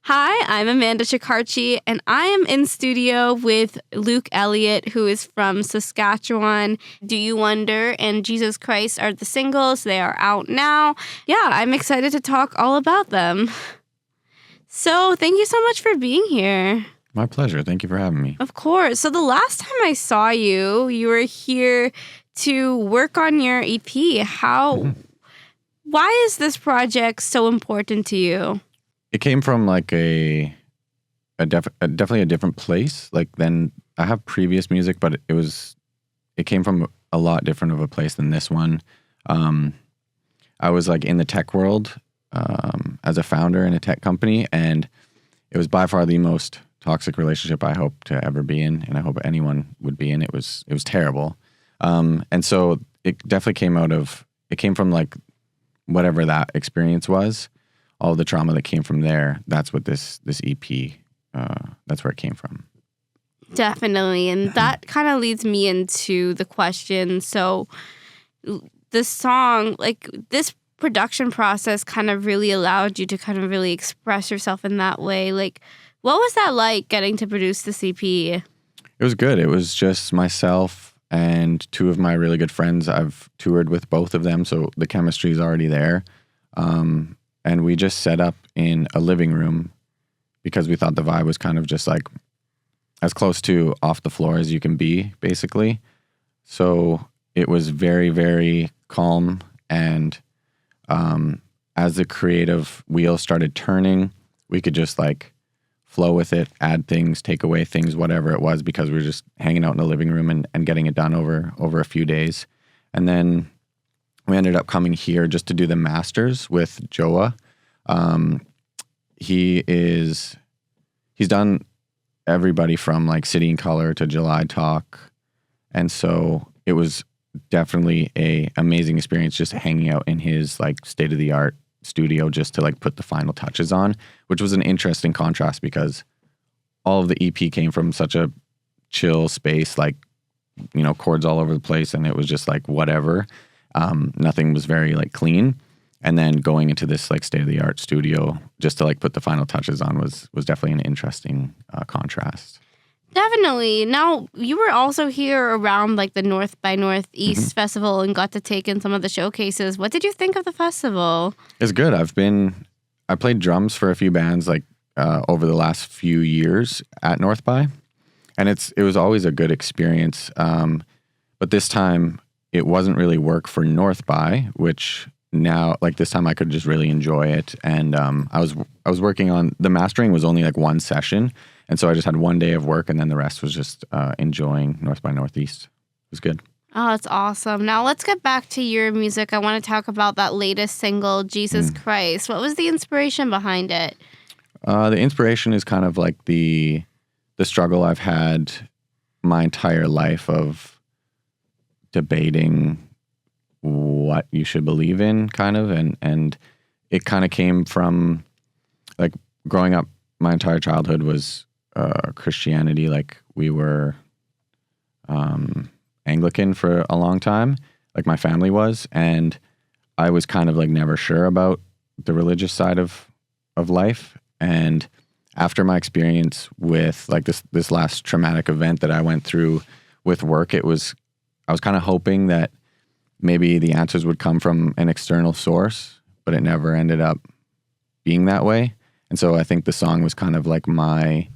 Hi, I'm Amanda Shekarchi, and I am in studio with Luke Elliot, who is from Saskatchewan. Do You Wonder and Jesus Christ are the singles. They are out now. Yeah, I'm excited to talk all about them. So thank you so much for being here. My pleasure. Thank you for having me. Of course. So the last time I saw you, you were here to work on your EP. Why is this project so important to you? It came from like definitely a different place. Like then I have previous music, but it came from a lot different of a place than this one. I was like in the tech world as a founder in a tech company, and it was by far the most toxic relationship I hope to ever be in, and I hope anyone would be in. It was terrible, and so it definitely came from like whatever that experience was. All the trauma that came from there, that's what this EP, that's where it came from. Definitely. And that kind of leads me into the question. So the song, like this production process kind of really allowed you to kind of really express yourself in that way. Like, what was that like getting to produce this EP? It was good. It was just myself and two of my really good friends. I've toured with both of them, so the chemistry is already there. And we just set up in a living room because we thought the vibe was kind of just like as close to off the floor as you can be, basically. So it was very, very calm. And as the creative wheel started turning, we could just like flow with it, add things, take away things, whatever it was, because we were just hanging out in the living room and getting it done over a few days. And then we ended up coming here just to do the masters with Joa. He's done everybody from like City and Color to July Talk. And so it was definitely a amazing experience just hanging out in his like state-of-the-art studio just to like put the final touches on, which was an interesting contrast because all of the EP came from such a chill space, like, you know, chords all over the place, and it was just like whatever. Nothing was very like clean. And then going into this like state-of-the-art studio just to like put the final touches on was definitely an interesting contrast. Definitely. Now, you were also here around like the North by Northeast Festival and got to take in some of the showcases. What did you think of the festival? It's good. I played drums for a few bands like over the last few years at North by, and it was always a good experience. But this time it wasn't really work for North by, which now like this time I could just really enjoy it. And I was working on the mastering was only like one session. And so I just had one day of work, and then the rest was just enjoying North by Northeast. It was good. Oh, that's awesome. Now let's get back to your music. I want to talk about that latest single, Jesus Christ. What was the inspiration behind it? The inspiration is kind of like the struggle I've had my entire life of debating what you should believe in, kind of. And it kind of came from like growing up, my entire childhood was Christianity. Like we were Anglican for a long time, like my family was, and I was kind of like never sure about the religious side of life. And after my experience with like this last traumatic event that I went through with work, I was kind of hoping that maybe the answers would come from an external source, but it never ended up being that way. And so I think the song was kind of like my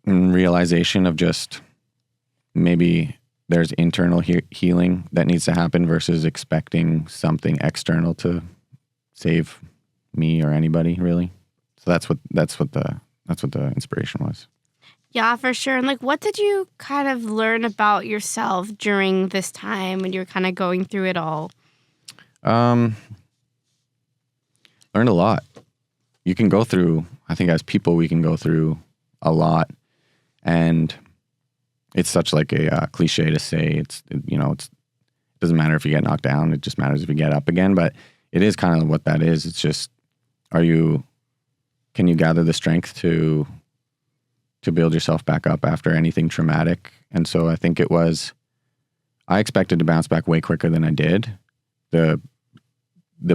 realization of just maybe there's internal healing that needs to happen versus expecting something external to save me or anybody, really. So that's what the inspiration was. Yeah, for sure. And like, what did you kind of learn about yourself during this time when you were kind of going through it all? Learned a lot. You can go through, I think as people, we can go through a lot. And it's such like a cliche to say it doesn't matter if you get knocked down. It just matters if you get up again. But it is kind of what that is. It's just, can you gather the strength to build yourself back up after anything traumatic? And so I think I expected to bounce back way quicker than I did. The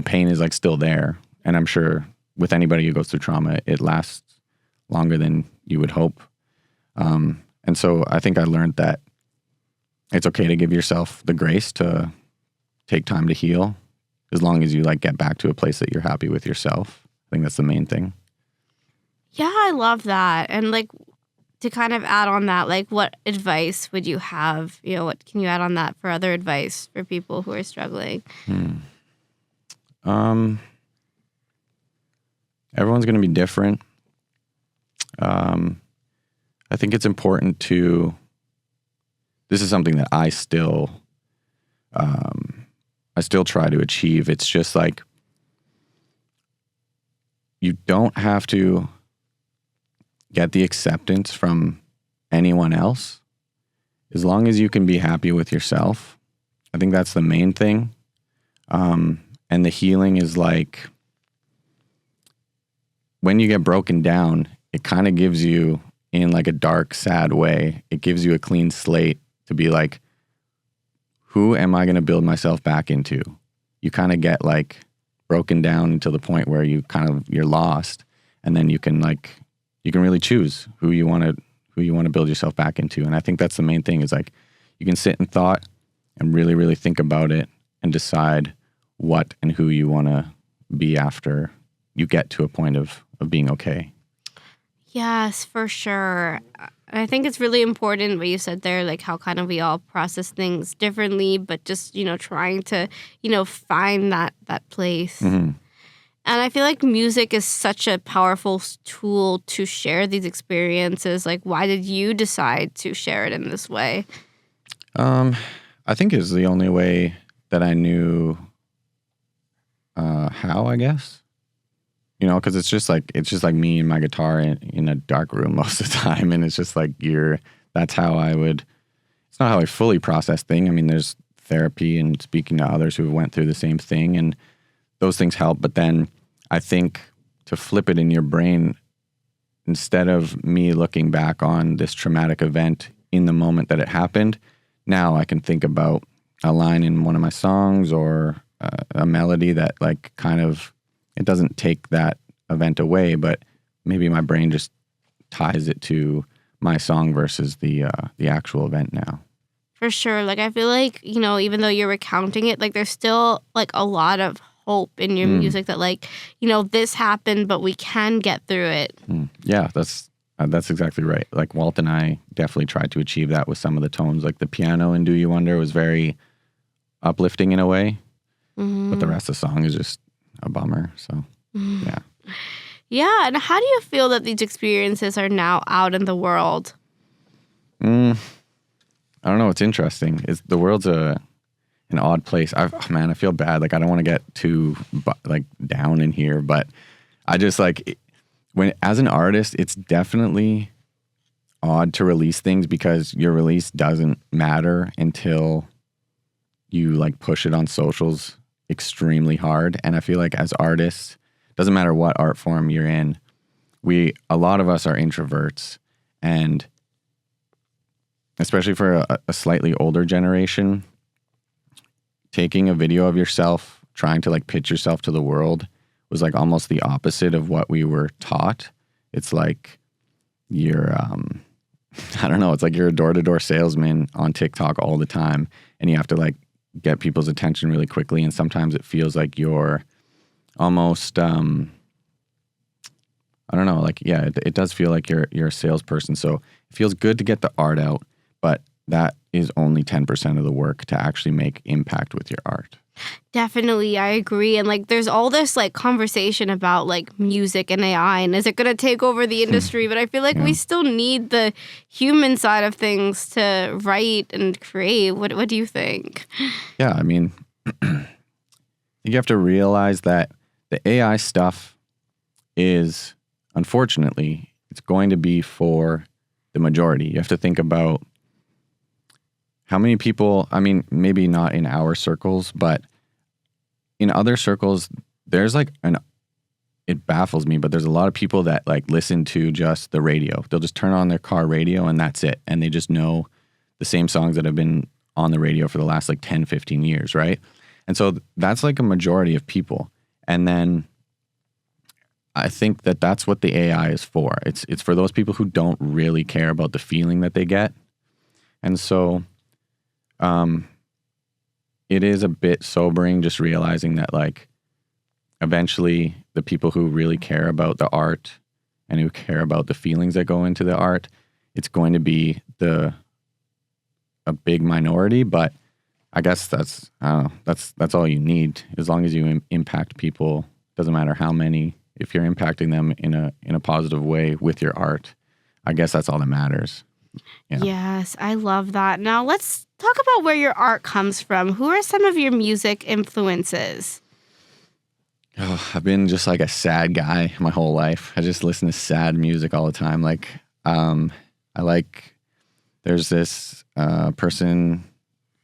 pain is like still there. And I'm sure with anybody who goes through trauma, it lasts longer than you would hope. And so I think I learned that it's okay to give yourself the grace to take time to heal, as long as you like get back to a place that you're happy with yourself. I think that's the main thing. Yeah, I love that. And like to kind of add on that, like what advice would you have? You know, what can you add on that for other advice for people who are struggling? Everyone's going to be different. I think it's important to, this is something that I still try to achieve. It's just like, you don't have to get the acceptance from anyone else, as long as you can be happy with yourself. I think that's the main thing. And the healing is like, when you get broken down, it kind of gives you, in like a dark, sad way, it gives you a clean slate to be like, who am I going to build myself back into? You kind of get like broken down to the point where you're lost, and then you can really choose who you want to build yourself back into. And I think that's the main thing, is like, you can sit in thought and really, really think about it and decide what and who you want to be after you get to a point of being okay. Yes, for sure. And I think it's really important what you said there, like how kind of we all process things differently, but just, trying to, find that place. Mm-hmm. And I feel like music is such a powerful tool to share these experiences. Like, why did you decide to share it in this way? I think it's the only way that I knew how, I guess. Because it's just like me and my guitar in a dark room most of the time. And it's just like, that's how it's not how I fully process things. I mean, there's therapy and speaking to others who went through the same thing, and those things help. But then I think to flip it in your brain, instead of me looking back on this traumatic event in the moment that it happened, now I can think about a line in one of my songs or a melody that like kind of, it doesn't take that event away, but maybe my brain just ties it to my song versus the actual event now. For sure. Like, I feel like, even though you're recounting it, like there's still like a lot of hope in your music that like, this happened, but we can get through it. Yeah, that's exactly right. Like Walt and I definitely tried to achieve that with some of the tones. Like the piano in Do You Wonder was very uplifting in a way, but the rest of the song is just a bummer. So, yeah. Yeah. And how do you feel that these experiences are now out in the world? I don't know. What's interesting is the world's an odd place. I feel bad. Like, I don't want to get too like down in here, but I just like when, as an artist, it's definitely odd to release things because your release doesn't matter until you like push it on socials extremely hard. And I feel like as artists, doesn't matter what art form you're in, a lot of us are introverts, and especially for a slightly older generation, taking a video of yourself, trying to like pitch yourself to the world was like almost the opposite of what we were taught. It's like you're, I don't know, it's like you're a door-to-door salesman on TikTok all the time, and you have to like get people's attention really quickly. And sometimes it feels like you're almost, I don't know, like, yeah, it does feel like you're a salesperson. So it feels good to get the art out, but that is only 10% of the work to actually make impact with your art. Definitely, I agree. And like, there's all this like conversation about like music and AI, and is it going to take over the industry? But I feel like we still need the human side of things to write and create. What do you think? Yeah, I mean, you have to realize that the AI stuff is, unfortunately, it's going to be for the majority. You have to think about how many people, I mean, maybe not in our circles, but in other circles, there's like it baffles me, but there's a lot of people that like listen to just the radio. They'll just turn on their car radio and that's it. And they just know the same songs that have been on the radio for the last like 10, 15 years, right? And so that's like a majority of people. And then I think that that's what the AI is for. It's for those people who don't really care about the feeling that they get. And so it is a bit sobering just realizing that like eventually the people who really care about the art and who care about the feelings that go into the art, it's going to be a big minority, but I guess that's all you need. As long as you impact people, doesn't matter how many, if you're impacting them in a positive way with your art, I guess that's all that matters. Yeah. Yes, I love that. Now let's talk about where your art comes from. Who are some of your music influences? Oh, I've been just like a sad guy my whole life. I just listen to sad music all the time. Like, there's this person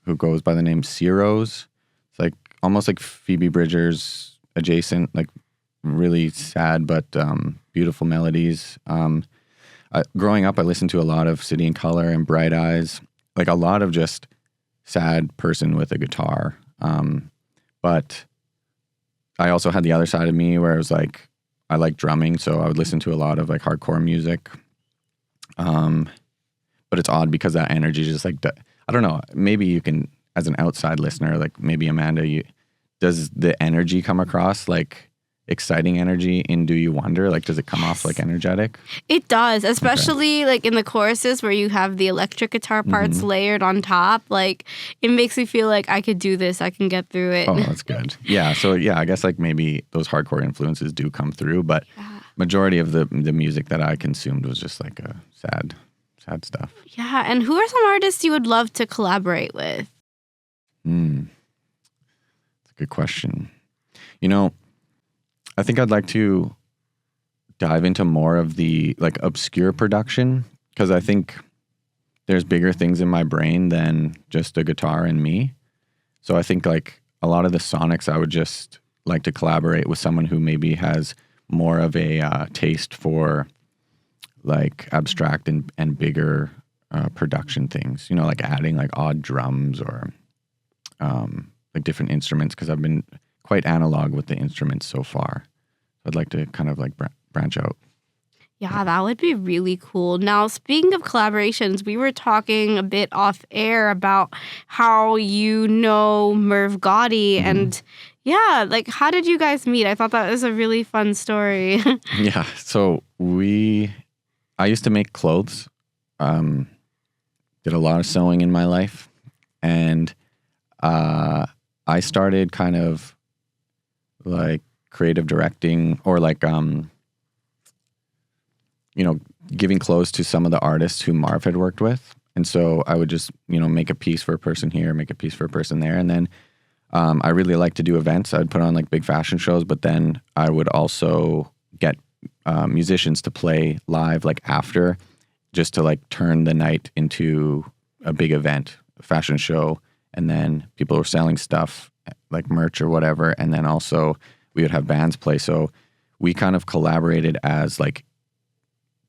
who goes by the name Ciro's. It's like almost like Phoebe Bridgers adjacent, like really sad but beautiful melodies. Growing up, I listened to a lot of City and Color and Bright Eyes, like a lot of just sad person with a guitar. But I also had the other side of me where it was like, I like drumming, so I would listen to a lot of like hardcore music. But it's odd because that energy just like, I don't know, maybe you can, as an outside listener, like maybe Amanda, does the energy come across like exciting energy in Do You Wonder? Like, does it come off like energetic? It does, especially like in the choruses where you have the electric guitar parts layered on top. Like, it makes me feel like I could do this. I can get through it. Oh, that's good. Yeah. So yeah, I guess like maybe those hardcore influences do come through, but majority of the music that I consumed was just like a sad stuff. Yeah. And who are some artists you would love to collaborate with? That's a good question. You know, I think I'd like to dive into more of the like obscure production because I think there's bigger things in my brain than just a guitar and me. So I think like a lot of the sonics I would just like to collaborate with someone who maybe has more of a taste for like abstract and bigger production things, you know, like adding like odd drums or like different instruments because I've been quite analog with the instruments so far. I'd like to kind of like branch out. Yeah, that would be really cool. Now, speaking of collaborations, we were talking a bit off air about how you know Merv Gotti and yeah, like how did you guys meet? I thought that was a really fun story. Yeah, so I used to make clothes, did a lot of sewing in my life, and I started kind of like creative directing or like, you know, giving clothes to some of the artists who Marv had worked with. And so I would just, you know, make a piece for a person here, make a piece for a person there. And then I really like to do events. I'd put on like big fashion shows, but then I would also get musicians to play live like after just to like turn the night into a big event, a fashion show. And then people were selling stuff like merch or whatever. And then also we would have bands play. So we kind of collaborated as like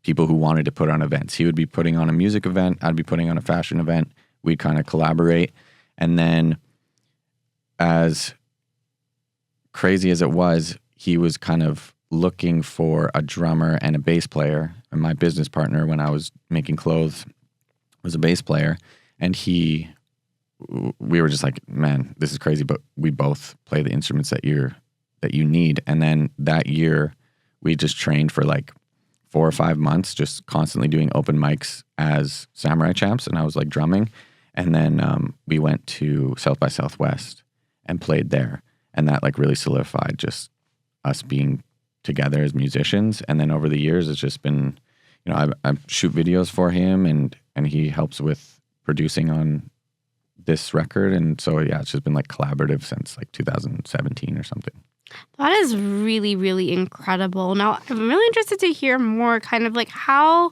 people who wanted to put on events. He would be putting on a music event. I'd be putting on a fashion event. We'd kind of collaborate. And then as crazy as it was, he was kind of looking for a drummer and a bass player. And my business partner, when I was making clothes, was a bass player. And we were just like, man, this is crazy, but we both play the instruments that you need. And then that year, we just trained for like 4 or 5 months, just constantly doing open mics as Samurai Champs, and I was like drumming. And then we went to South by Southwest and played there. And that like really solidified just us being together as musicians. And then over the years, it's just been, you know, I shoot videos for him and he helps with producing on this record. And so, yeah, it's just been like collaborative since like 2017 or something. That is really, really incredible. Now, I'm really interested to hear more kind of like how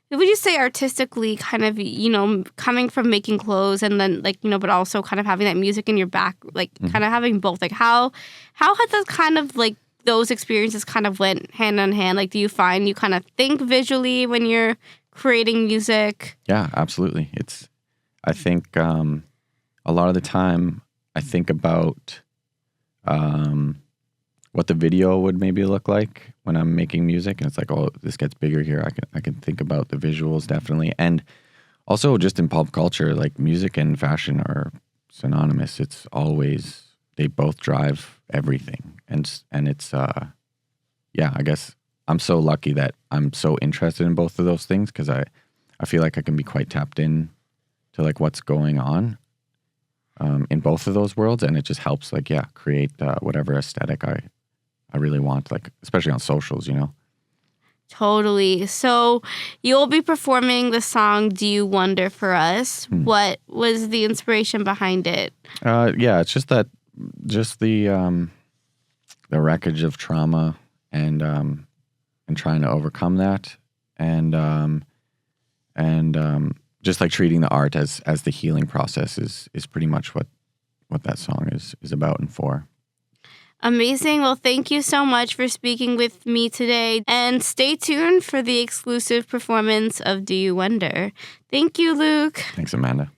would you say artistically kind of, you know, coming from making clothes and then like, you know, but also kind of having that music in your back, like kind of having both, like how had that kind of like those experiences kind of went hand in hand? Like, do you find you kind of think visually when you're creating music? Yeah, absolutely. I think a lot of the time I think about what the video would maybe look like when I'm making music, and it's like, oh, this gets bigger here. I can think about the visuals definitely, and also just in pop culture, like music and fashion are synonymous. It's always, they both drive everything, and it's yeah. I guess I'm so lucky that I'm so interested in both of those things because I feel like I can be quite tapped in to like what's going on in both of those worlds, and it just helps like create whatever aesthetic I really want, like especially on socials, Totally. So you'll be performing the song "Do You Wonder" for us. What was the inspiration behind it? Yeah, it's just the wreckage of trauma and trying to overcome that, and just like treating the art as the healing process is pretty much what that song is about and for. Amazing. Well, thank you so much for speaking with me today. And stay tuned for the exclusive performance of "Do You Wonder." Thank you, Luke. Thanks, Amanda.